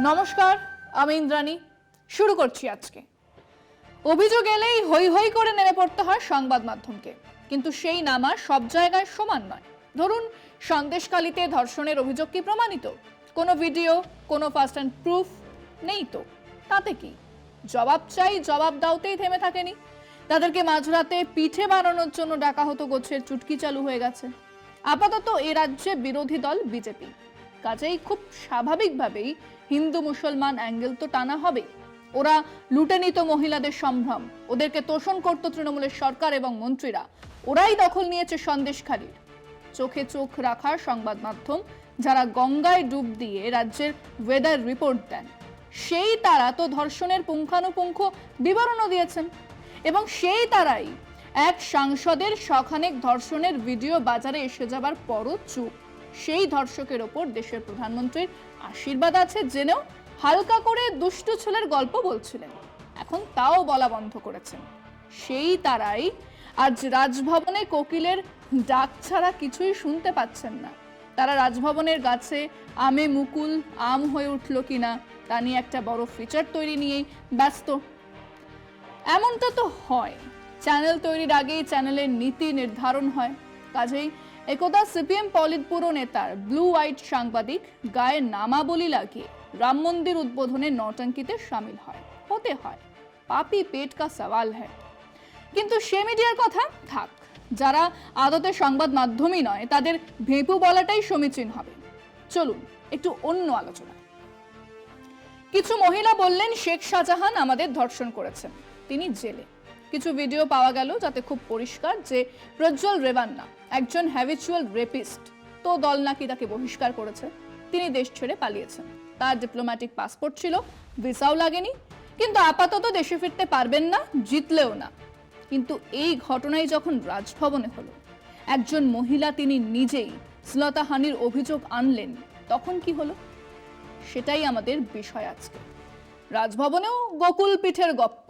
নমস্কার, আমি ইন্দ্রাণী। শুরু করছি আজকে। অভিযোগ এলেই হই হই করে নেমে পড়তে হয় সংবাদ মাধ্যমকে, কিন্তু সেই নামা সব জায়গায় সমান নয়। ধরুন, সন্দেশখালীতে ধর্ষণের অভিযোগ কি প্রমাণিত? কোনো ভিডিও, কোনো ফার্স্ট হ্যান্ড প্রুফ নেই তো তাতে কি? জবাব চাই, জবাব দাওতেই থেমে থাকেনি। তাদেরকে মাঝরাতে পিঠে বানানোর জন্য ডাকা হতো, গোছের চুটকি চালু হয়ে গেছে। আপাতত এ রাজ্যে বিরোধী দল বিজেপি, কাজেই খুব স্বাভাবিকভাবেই হিন্দু মুসলমান অ্যাঙ্গেল তো টানা হবে। ওরা লুটে নিত মহিলাদের সম্ভ্রম, ওদেরকে তোষণ করত তৃণমূলের সরকার এবং মন্ত্রীরা। ওরাই দখল নিয়েছে সন্দেশখালীর। চোখে চোখ রাখার সংবাদ মাধ্যম, যারা গঙ্গায় ডুব দিয়ে রাজ্যের ওয়েদার রিপোর্ট দেন, সেই তারা তো ধর্ষণের পুঙ্খানুপুঙ্খ বিবরণও দিয়েছেন। এবং সেই তারাই এক সাংসদের শখানেক ধর্ষণের ভিডিও বাজারে এসে যাবার পরও চুপ। সেই ধর্ষকের ওপর দেশের প্রধানমন্ত্রীর আশীর্বাদ আছে জেনেও হালকা করে দুষ্টু ছেলের গল্প বলছিলেন, এখন তাও বলা বন্ধ করেছেন। সেই তারাই আজ রাজভবনে কোকিলের ডাক ছাড়া কিছুই শুনতে পাচ্ছেন না। তারা রাজভবনের গাছে আমে মুকুল আম হয়ে উঠল কিনা তা নিয়ে একটা বড় ফিচার তৈরি নিয়েই ব্যস্ত। এমনটা তো হয়, চ্যানেল তৈরির আগেই চ্যানেলের নীতি নির্ধারণ হয়। কাজেই একদা সিপিএম পলিট ব্যুরো নেতার ব্লু হোয়াইট সাংবাদিক গায়ে নামাবলি লাগিয়ে রাম মন্দির উদ্বোধনে নৌটঙ্কিতে সামিল হতে হয়। পাপি পেট কা সওয়াল হ্যায়। কিন্তু সে মিডিয়ার কথা থাক, যারা আদতে সংবাদ মাধ্যমই নয় তাদের ভেপু বলাটাই সমীচীন হবে। চলুন একটু অন্য আলোচনা। কিছু মহিলা বললেন শেখ শাহজাহান আমাদের ধর্ষণ করেছেন, তিনি জেলে। কিছু ভিডিও পাওয়া গেল যাতে খুব পরিষ্কার যে প্রজ্জ্বল রেভান্না একজন হ্যাবিচুয়াল রেপিস্ট, তো দল নাকি তাকে বহিষ্কার করেছে। তিনি দেশ ছেড়ে পালিয়েছেন, তার ডিপ্লোম্যাটিক পাসপোর্ট ছিল, ভিসাও লাগেনি, কিন্তু আপাতত দেশে ফিরতে পারবেন না, জিতলেও না। কিন্তু এই ঘটনাই যখন রাজভবনে হলো, একজন মহিলা তিনি নিজেই শ্লীলতাহানির অভিযোগ আনলেন, তখন কি হলো? সেটাই আমাদের বিষয় আজকে। রাজভবনেও গোকুল পিঠের গপ্প।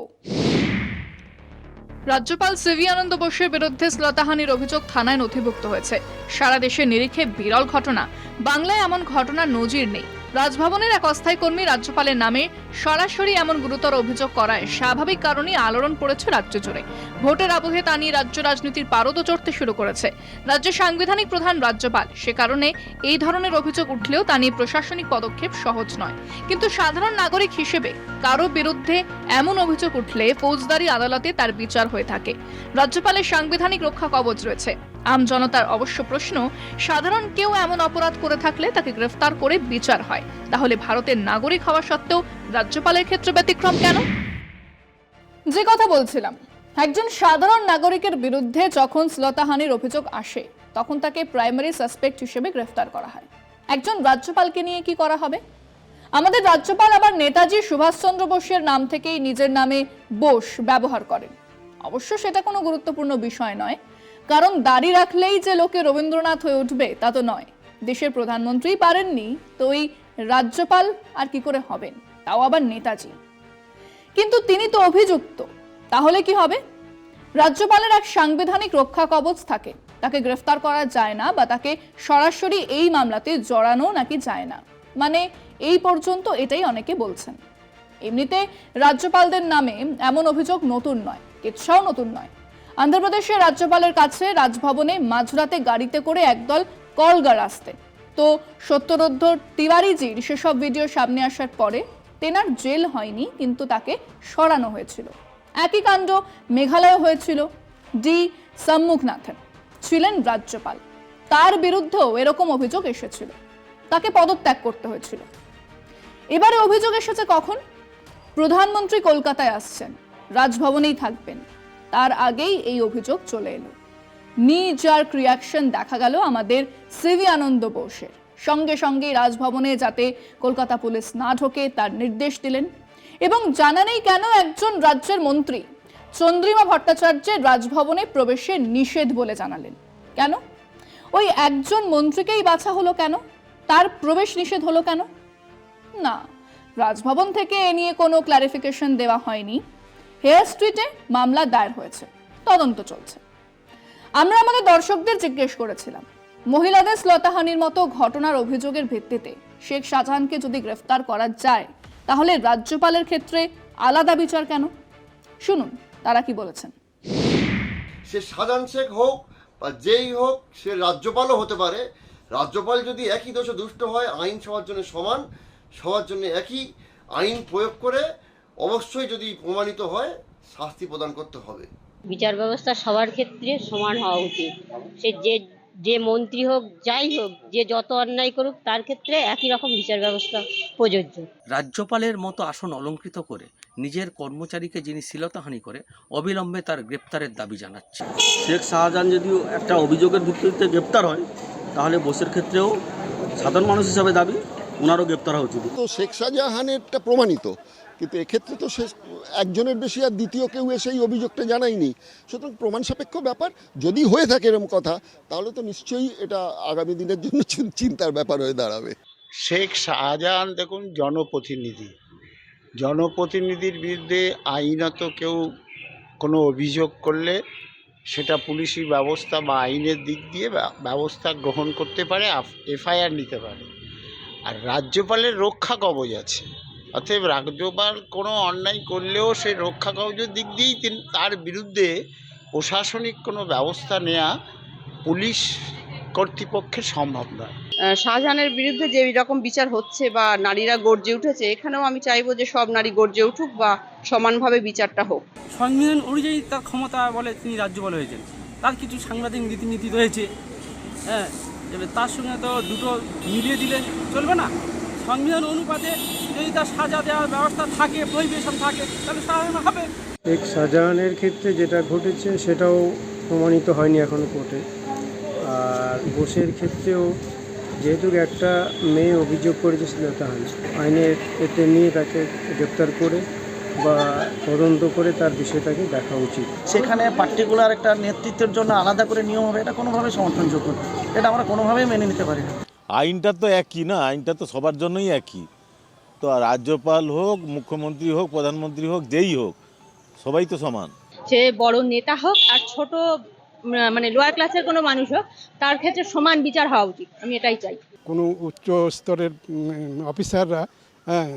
রাজ্যপাল সিভি আনন্দ বোসের বিরুদ্ধে শ্লীলতাহানির অভিযোগ থানায় নথিভুক্ত হয়েছে। সারা দেশে নিরিখে বিরল ঘটনা, বাংলায় এমন ঘটনার নজির নেই। রাজভবনের এক অস্থায়ী কর্মী রাজ্যপালের নামে সরাসরি এমন গুরুতর অভিযোগ করায় স্বাভাবিক কারণেই আলোড়ন পড়েছে রাজ্য জুড়ে। ভোটের আবহে তা নিয়ে রাজ্য রাজনীতির পারদও চড়তে শুরু করেছে। রাজ্যের সাংবিধানিক প্রধান রাজ্যপাল, সে কারণে এই ধরনের অভিযোগ উঠলেও তা নিয়ে প্রশাসনিক পদক্ষেপ সহজ নয়। কিন্তু সাধারণ নাগরিক হিসেবে কারো বিরুদ্ধে এমন অভিযোগ উঠলে ফৌজদারি আদালতে তার বিচার হয়ে থাকে। রাজ্যপালের সাংবিধানিক রক্ষা কবচ রয়েছে। আম জনতার অবশ্য প্রশ্ন, সাধারণ কেউ এমন অপরাধ করে থাকলে তাকে গ্রেফতার করে বিচার হয়, তাহলে ভারতের নাগরিক হওয়া সত্ত্বেও রাজ্যপালের ক্ষেত্রে ব্যতিক্রম কেন? যে কথা বলছিলাম, একজন সাধারণ নাগরিকের বিরুদ্ধে যখন শ্লীলতাহানির অভিযোগ আসে, তখন তাকে প্রাইমারি সাসপেক্ট হিসেবে গ্রেফতার করা হয়। একজন রাজ্যপালকে নিয়ে কি করা হবে? আমাদের রাজ্যপাল আবার নেতাজি সুভাষচন্দ্র বোসের নাম থেকেই নিজের নামে বোস ব্যবহার করেন। অবশ্য সেটা কোনো গুরুত্বপূর্ণ বিষয় নয়, কারণ দাড়ি রাখলেই যে লোকে রবীন্দ্রনাথ হয়ে উঠবে তা তো নয়। দেশের প্রধানমন্ত্রী পারেননি, তো এই রাজ্যপাল আর কি করে হবেন, তাও আবার নেতাজি। কিন্তু তিনি তো অভিযুক্ত, তাহলে কি হবে? রাজ্যপালের এক সাংবিধানিক রক্ষা কবচ থাকে, তাকে গ্রেফতার করা যায় না বা তাকে সরাসরি এই মামলাতে জড়ানো নাকি যায় না, মানে এই পর্যন্ত এটাই অনেকে বলছেন। এমনিতে রাজ্যপালদের নামে এমন অভিযোগ নতুন নয়, কিচ্ছাও নতুন নয়। অন্ধ্রপ্রদেশের রাজ্যপালের কাছে রাজভবনে মাঝরাতে গাড়িতে করে একদল কলগার আসতে, তো সত্যরোদ্ধ তিওয়ারিজির সেসব ভিডিও সামনে আসার পরে তেনার জেল হয়নি, কিন্তু তাকে সরানো হয়েছিল। একই কাণ্ড মেঘালয়ে হয়েছিল। ডি সম্মুখনাথন ছিলেন রাজ্যপাল, তার বিরুদ্ধেও এরকম অভিযোগ এসেছিল, তাকে পদত্যাগ করতে হয়েছিল। এবারে অভিযোগ এসেছে কখন? প্রধানমন্ত্রী কলকাতায় আসছেন, রাজভবনেই থাকবেন, তার আগেই এই অভিযোগ চলে এলো। নি জার্ক রিয়াকশন দেখা গেল আমাদের সিভি আনন্দ বোসের। সঙ্গে সঙ্গে রাজভবনে যাতে কলকাতা পুলিশ না ঢোকে তার নির্দেশ দিলেন, এবং জানা নেই কেন একজন রাজ্যের মন্ত্রী চন্দ্রিমা ভট্টাচার্যের রাজভবনে প্রবেশে নিষেধ বলে জানালেন। কেন? ওই একজন মন্ত্রীকেই বাছা হলো কেন? তার প্রবেশ নিষেধ হলো কেন? না, রাজভবন থেকে এ নিয়ে কোনো ক্লারিফিকেশন দেওয়া হয়নি। হেয়ার স্ট্রিটে মামলা দায়ের হয়েছে, তদন্ত চলছে। আমরা আমাদের দর্শকদের জিজ্ঞেস করেছিলাম, মহিলাদের শ্লীলতাহানির মতো ঘটনার অভিযোগের ভিত্তিতে শেখ শাহজাহানকে যদি গ্রেফতার করা যায় তাহলে রাজ্যপালের ক্ষেত্রে আলাদা বিচার কেন? শুনুন তারা কি বলেছেন। সে শাহজাহান শেখ হোক বা যেই হোক, সে রাজ্যপালও হতে পারে। রাজ্যপাল যদি একই দোষে দুষ্ট হয়, আইন সবার জন্য সমান, সবার জন্য একই আইন প্রয়োগ করে অবশ্যই যদি প্রমাণিত হয় শাস্তি প্রদান করতে হবে। বিচার ব্যবস্থা সবার ক্ষেত্রে সমান হওয়া উচিত। সে যে মন্ত্রী হোক, যাই হোক, যে যত অন্যায় করুক, তার ক্ষেত্রে একই রকম বিচার ব্যবস্থা প্রযোজ্য। রাজ্যপালের মতো আসন অলঙ্কৃত করে নিজের কর্মচারীকে যিনি শ্লীলতাহানি করে অবিলম্বে তার গ্রেপ্তারের দাবি জানাচ্ছে। শেখ শাহজাহান যদি একটা অভিযোগের ভিত্তিতে গ্রেপ্তার হয়, তাহলে বোসের ক্ষেত্রেও সাধারণ মানুষ হিসাবে দাবি ওনারও গ্রেপ্তার হওয়া উচিত। তো শেখ শাহজাহানেরটা প্রমাণিত, কিন্তু এক্ষেত্রে তো সে একজনের বেশি আর দ্বিতীয় কেউ এসে এই অভিযোগটা জানায়নি। সুতরাং প্রমাণ সাপেক্ষ ব্যাপার। যদি হয়ে থাকে এরকম কথা, তাহলে তো নিশ্চয়ই এটা আগামী দিনের জন্য চিন্তার ব্যাপার হয়ে দাঁড়াবে। শেখ শাহজাহান দেখুন জনপ্রতিনিধির বিরুদ্ধে আইনত কেউ কোনো অভিযোগ করলে সেটা পুলিশি ব্যবস্থা বা আইনের দিক দিয়ে ব্যবস্থা গ্রহণ করতে পারে, এফআইআর নিতে পারে। আর রাজ্যপালের রক্ষা কবচ আছে, অতএব রাজ্যপাল কোনো অন্যায় করলেও সেই রক্ষা কবচের দিক দিয়েই তার বিরুদ্ধে প্রশাসনিক কোনো ব্যবস্থা নেওয়া পুলিশ কর্তৃপক্ষের সম্ভব নয়। শাহজাহানের বিরুদ্ধে যে রকম বিচার হচ্ছে বা নারীরা গর্জে উঠেছে, এখানেও আমি চাইবো যে সব নারী গর্জে উঠুক বা সমানভাবে বিচারটা হোক। সংবিধান অনুযায়ী তার ক্ষমতা বলে তিনি রাজ্যপাল হয়েছেন, তার কিছু সাংবিধানিক রীতিনীতি রয়েছে। হ্যাঁ, এবার তার সঙ্গে তো দুটো মিলিয়ে দিলে চলবে না। সংবিধান অনুপাতে যদি তার সাজা দেওয়ার ব্যবস্থা থাকে, প্রহিবিশন থাকে, তাহলে সাধারণ হবে। শেখ শাহজাহানের ক্ষেত্রে যেটা ঘটেছে সেটাও প্রমাণিত হয়নি এখনও কোর্টে। আর বোসের ক্ষেত্রেও যেহেতু একটা মেয়ে অভিযোগ করেছে শ্লীলতাহানি, আইনের এতে নিয়ে তাকে গ্রেপ্তার করে বা তদন্ত করে তার বিষয়টাকে দেখা উচিত। সেখানে পার্টিকুলার একটা নেতৃত্বের জন্য আলাদা করে নিয়ম হবে, এটা কোনোভাবেই সমর্থনযোগ্য, এটা আমরা কোনোভাবেই মেনে নিতে পারি না। আইনটা তো একই না, আইনটা তো সবার জন্যই একই। তো রাজ্যপাল হোক, মুখ্যমন্ত্রী হোক, প্রধানমন্ত্রী হোক, যেই হোক, সবাই তো সমান। সে বড় নেতা হোক আর ছোট মানে লোয়ার ক্লাসের কোনো মানুষ হোক, তার ক্ষেত্রে সমান বিচার হওয়া উচিত। আমি এটাই চাই। কোনো উচ্চ স্তরের অফিসাররা, হ্যাঁ,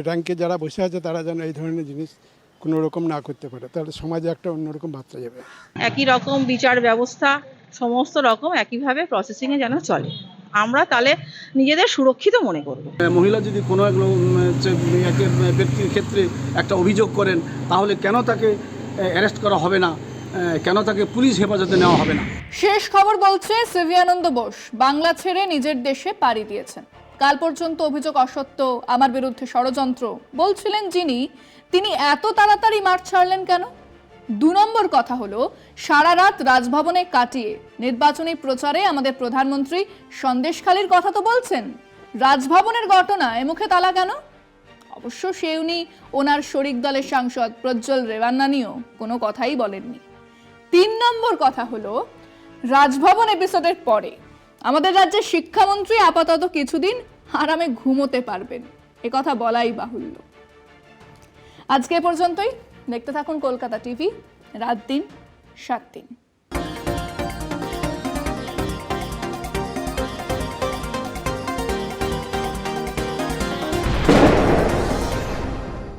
র্যাঙ্কে যারা বসে আছে, তারা যেন এই ধরনের জিনিস কোনো রকম না করতে পারে, তাহলে সমাজে একটা অন্যরকম বার্তা যাবে। একই রকম বিচার ব্যবস্থা সমস্ত রকম একইভাবে প্রসেসিংয়ে যেন চলে, আমরা তাহলে নিজেদের সুরক্ষিত মনে করব। মহিলা যদি কোনো এক ব্যক্তির ক্ষেত্রে একটা অভিযোগ করেন, তাহলে কেন তাকে অ্যারেস্ট করা হবে না, কেন তাকে পুলিশ হেফাজতে নেওয়া হবে না? শেষ খবর বলছে সিভিয়ানন্দ বোস বাংলা ছেড়ে নিজের দেশে পাড়ি দিয়েছেন। কাল পর্যন্ত অভিযোগ অসত্য, আমার বিরুদ্ধে ষড়যন্ত্র বলছিলেন যিনি, তিনি এত তাড়াতাড়ি মাঠ ছাড়লেন কেন? 2 নম্বর কথা হলো, সারা রাত রাজভবনে কাটিয়ে নির্বাচনী প্রচারে আমাদের প্রধানমন্ত্রী সন্দেশখালির কথা তো বলছেন, রাজভবনের ঘটনায় মুখে তালা কেন? অবশ্য সে উনি ওনার শরিক দলের সাংসদ প্রজ্জ্বল রেভান্না নিয়েও কোনো কথাই বলেননি। 3 নম্বর কথা হলো, রাজভবন এপিসোডের পরে আমাদের রাজ্যের শিক্ষামন্ত্রী আপাতত কিছুদিন আরামে ঘুমোতে পারবেন, এ কথা বলাই বাহুল্য। আজকে পর্যন্তই। দেখতে থাকুন কলকাতা টিভি, রাত দিন 7 দিন।